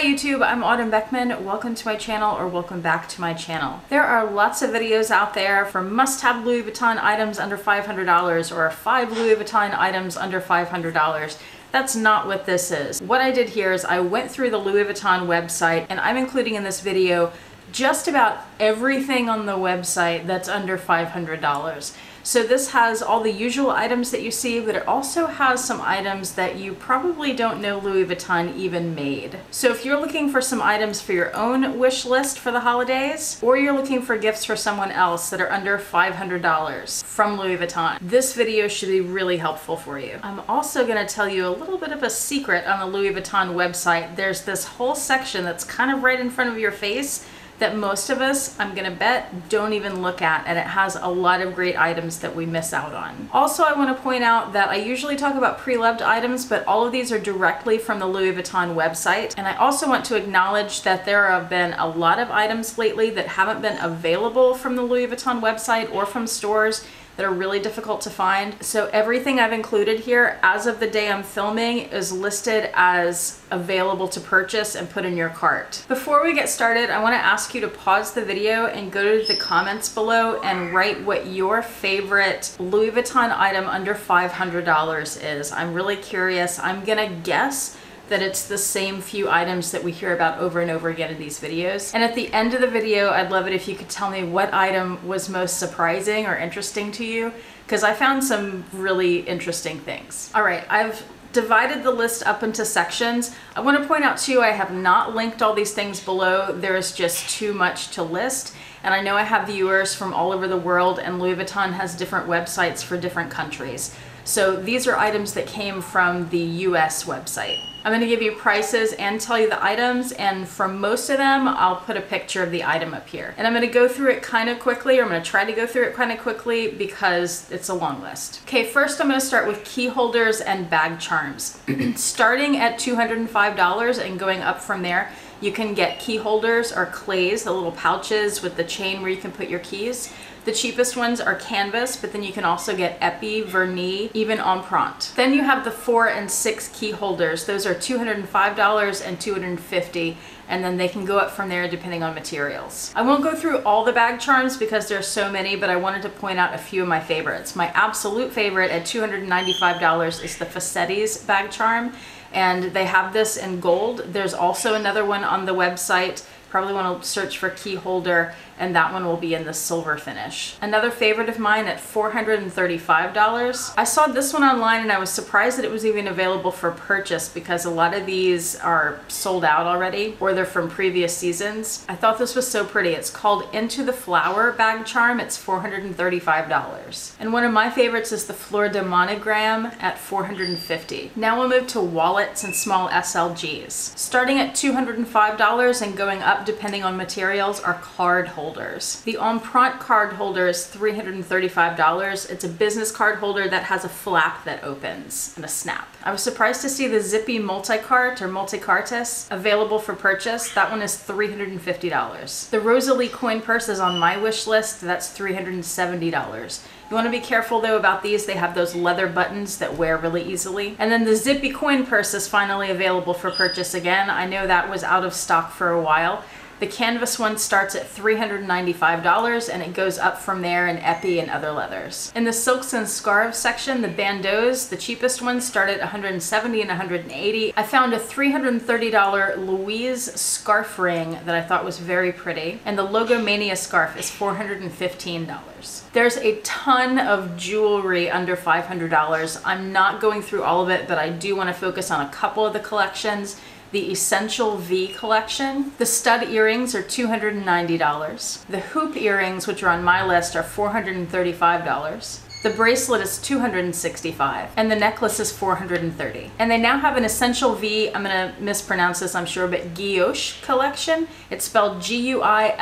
Hi YouTube, I'm Autumn Beckman. Welcome to my channel, or welcome back to my channel. There are lots of videos out there for must-have Louis Vuitton items under $500 or 5 Louis Vuitton items under $500. That's not what this is. What I did here is I went through the Louis Vuitton website, and I'm including in this video just about everything on the website that's under $500. So this has all the usual items that you see, but it also has some items that you probably don't know Louis Vuitton even made. So if you're looking for some items for your own wish list for the holidays, or you're looking for gifts for someone else that are under $500 from Louis Vuitton, this video should be really helpful for you. I'm also going to tell you a little bit of a secret on the Louis Vuitton website. There's this whole section that's kind of right in front of your face that most of us, I'm gonna bet, don't even look at, and it has a lot of great items that we miss out on. Also, I want to point out that I usually talk about pre-loved items, but all of these are directly from the Louis Vuitton website. And I also want to acknowledge that there have been a lot of items lately that haven't been available from the Louis Vuitton website or from stores that are really difficult to find. So everything I've included here as of the day I'm filming is listed as available to purchase and put in your cart. Before we get started, I want to ask you to pause the video and go to the comments below and write what your favorite Louis Vuitton item under $500 is. I'm really curious. I'm gonna guess that it's the same few items that we hear about over and over again in these videos. And at the end of the video, I'd love it if you could tell me what item was most surprising or interesting to you, because I found some really interesting things. All right, I've divided the list up into sections. I want to point out too, I have not linked all these things below. There's just too much to list. And I know I have viewers from all over the world, and Louis Vuitton has different websites for different countries. So these are items that came from the US website. I'm going to give you prices and tell you the items, and for most of them, I'll put a picture of the item up here. And I'm going to go through it kind of quickly, or I'm going to try to go through it kind of quickly because it's a long list. Okay, first I'm going to start with key holders and bag charms. Starting at $205 and going up from there, you can get key holders or clays, the little pouches with the chain where you can put your keys. The cheapest ones are canvas, but then you can also get Eppie, vernis, even empreinte. Then you have the 4 and 6 key holders. Those are $205 and $250, and then they can go up from there depending on materials. I won't go through all the bag charms because there's so many, but I wanted to point out a few of my favorites. My absolute favorite at $295 is the Facetti's bag charm, and they have this in gold. There's also another one on the website. Probably want to search for key holder, and that one will be in the silver finish. Another favorite of mine at $435. I saw this one online and I was surprised that it was even available for purchase, because a lot of these are sold out already or they're from previous seasons. I thought this was so pretty. It's called Into the Flower bag charm. It's $435. And one of my favorites is the Fleur de Monogram at $450. Now we'll move to wallets and small SLGs. Starting at $205 and going up depending on materials are card holders. The empreinte card holder is $335. It's a business card holder that has a flap that opens and a snap. I was surprised to see the Zippy multi-cart or multi-cartes available for purchase. That one is $350. The Rosalie coin purse is on my wish list. That's $370. You want to be careful though about these. They have those leather buttons that wear really easily. And then the Zippy coin purse is finally available for purchase again. I know that was out of stock for a while. The canvas one starts at $395 and it goes up from there in Eppie and other leathers. In the silks and scarves section, the bandeaus, the cheapest ones start at $170 and $180. I found a $330 Louise scarf ring that I thought was very pretty, and the Logomania scarf is $415. There's a ton of jewelry under $500. I'm not going through all of it, but I do want to focus on a couple of the collections. The Essential V collection. The stud earrings are $290. The hoop earrings, which are on my list, are $435. The bracelet is $265, and the necklace is $430. And they now have an Essential V, I'm gonna mispronounce this, I'm sure, but Guilloche collection. It's spelled Guilloche.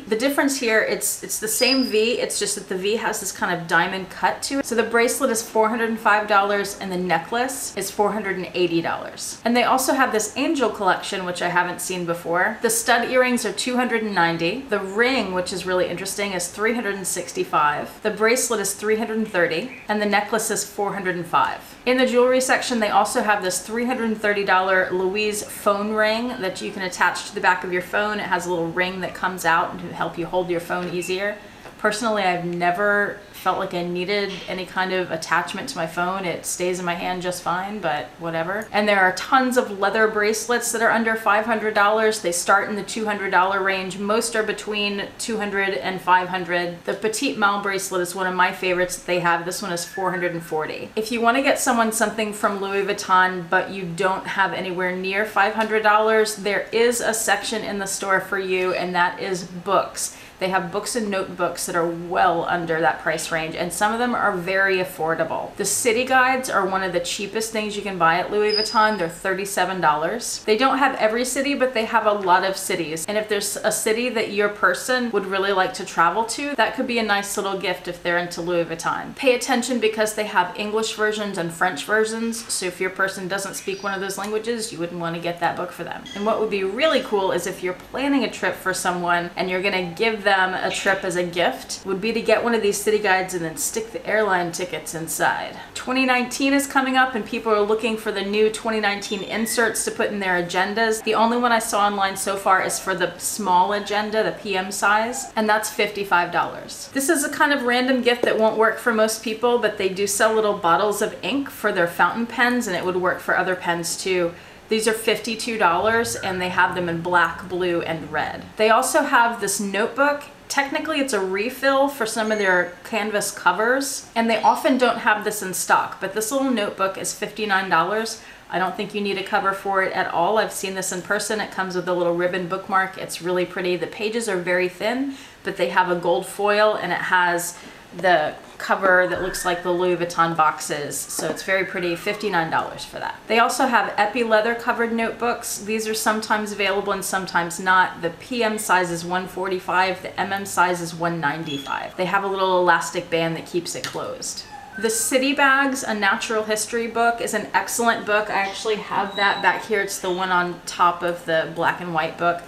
The difference here, it's the same V, it's just that the V has this kind of diamond cut to it. So the bracelet is $405, and the necklace is $480. And they also have this Angel collection, which I haven't seen before. The stud earrings are $290. The ring, which is really interesting, is $365. $405. The bracelet is $330, and the necklace is $405. In the jewelry section, they also have this $330 Louise phone ring that you can attach to the back of your phone. It has a little ring that comes out to help you hold your phone easier. Personally, I've never felt like I needed any kind of attachment to my phone. It stays in my hand just fine, but whatever. And there are tons of leather bracelets that are under $500. They start in the $200 range. Most are between $200 and $500. The Petite Mal bracelet is one of my favorites that they have. This one is $440. If you want to get someone something from Louis Vuitton, but you don't have anywhere near $500, there is a section in the store for you, and that is books. They have books and notebooks that are well under that price range, and some of them are very affordable. The city guides are one of the cheapest things you can buy at Louis Vuitton. They're $37. They don't have every city, but they have a lot of cities. And if there's a city that your person would really like to travel to, that could be a nice little gift if they're into Louis Vuitton. Pay attention because they have English versions and French versions, so if your person doesn't speak one of those languages, you wouldn't want to get that book for them. And what would be really cool is if you're planning a trip for someone and you're gonna give them a trip as a gift, would be to get one of these city guides and then stick the airline tickets inside. 2019 is coming up and people are looking for the new 2019 inserts to put in their agendas. The only one I saw online so far is for the small agenda, the PM size, and that's $55. This is a kind of random gift that won't work for most people, but they do sell little bottles of ink for their fountain pens, and it would work for other pens too. These are $52 and they have them in black, blue, and red. They also have this notebook. Technically it's a refill for some of their canvas covers, and they often don't have this in stock, but this little notebook is $59. I don't think you need a cover for it at all. I've seen this in person. It comes with a little ribbon bookmark. It's really pretty. The pages are very thin, but they have a gold foil and it has the cover that looks like the Louis Vuitton boxes, so it's very pretty. $59 for that. They also have Eppie leather covered notebooks. These are sometimes available and sometimes not. The PM size is $145, the MM size is $195. They have a little elastic band that keeps it closed. The City Bags, A Natural History book, is an excellent book. I actually have that back here. It's the one on top of the black and white book.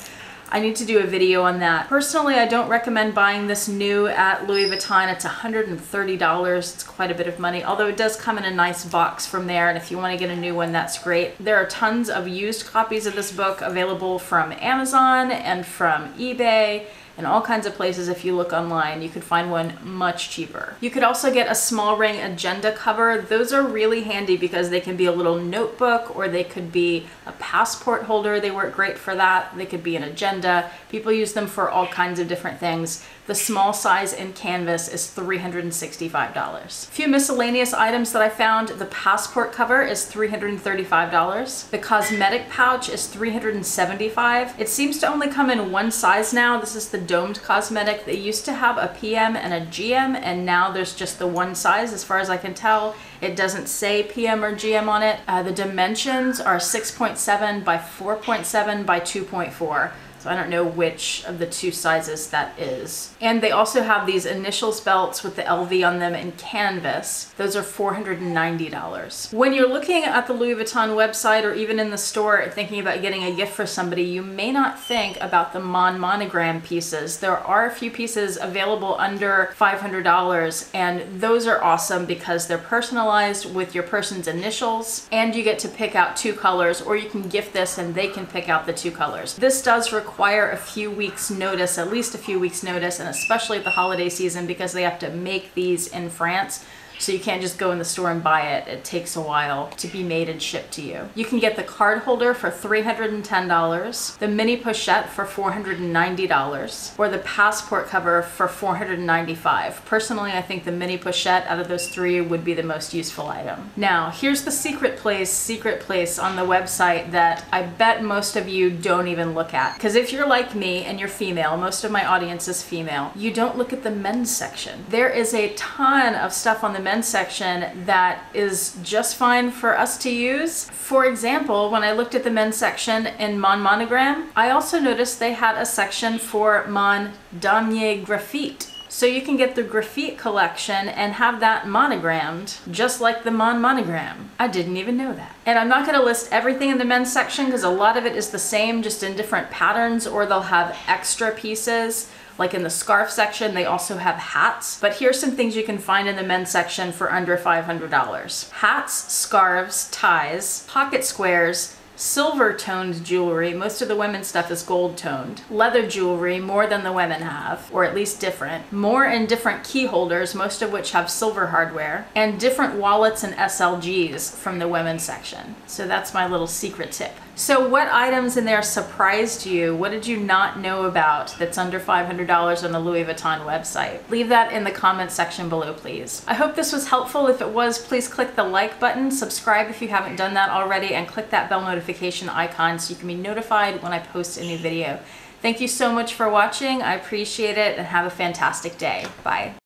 I need to do a video on that. Personally, I don't recommend buying this new at Louis Vuitton. It's $130. It's quite a bit of money, although it does come in a nice box from there, and if you want to get a new one, that's great. There are tons of used copies of this book available from Amazon and from eBay and all kinds of places. If you look online, you could find one much cheaper. You could also get a small ring agenda cover. Those are really handy because they can be a little notebook or they could be a passport holder. They work great for that. They could be an agenda. People use them for all kinds of different things. The small size in canvas is $365. A few miscellaneous items that I found. The passport cover is $335. The cosmetic pouch is $375. It seems to only come in one size now. This is the domed cosmetic. They used to have a PM and a GM, and now there's just the one size as far as I can tell. It doesn't say PM or GM on it. The dimensions are 6.7 by 4.7 by 2.4. So I don't know which of the two sizes that is. And they also have these initials belts with the LV on them in canvas. Those are $490. When you're looking at the Louis Vuitton website or even in the store thinking about getting a gift for somebody, you may not think about the monogram pieces. There are a few pieces available under $500, and those are awesome because they're personalized with your person's initials, and you get to pick out two colors, or you can gift this and they can pick out the two colors. This does require a few weeks notice, at least a few weeks notice, and especially at the holiday season because they have to make these in France. So you can't just go in the store and buy it. It takes a while to be made and shipped to you. You can get the card holder for $310, the mini pochette for $490, or the passport cover for $495. Personally, I think the mini pochette out of those three would be the most useful item. Now, here's the secret place on the website that I bet most of you don't even look at. Because if you're like me and you're female, most of my audience is female, you don't look at the men's section. There is a ton of stuff on the men's section that is just fine for us to use. For example, when I looked at the men's section in monogram, I also noticed they had a section for Mon Damier Graphite. So you can get the graphite collection and have that monogrammed, just like the monogram. I didn't even know that. And I'm not gonna list everything in the men's section because a lot of it is the same, just in different patterns, or they'll have extra pieces. Like in the scarf section, they also have hats. But here's some things you can find in the men's section for under $500. Hats, scarves, ties, pocket squares, silver toned jewelry. Most of the women's stuff is gold toned. Leather jewelry, more than the women have, or at least different. More and different key holders, most of which have silver hardware, and different wallets and SLGs from the women's section. So that's my little secret tip. So what items in there surprised you? What did you not know about that's under $500 on the Louis Vuitton website? Leave that in the comments section below, please. I hope this was helpful. If it was, please click the like button, subscribe if you haven't done that already, and click that bell notification icon so you can be notified when I post a new video. Thank you so much for watching. I appreciate it, and have a fantastic day. Bye.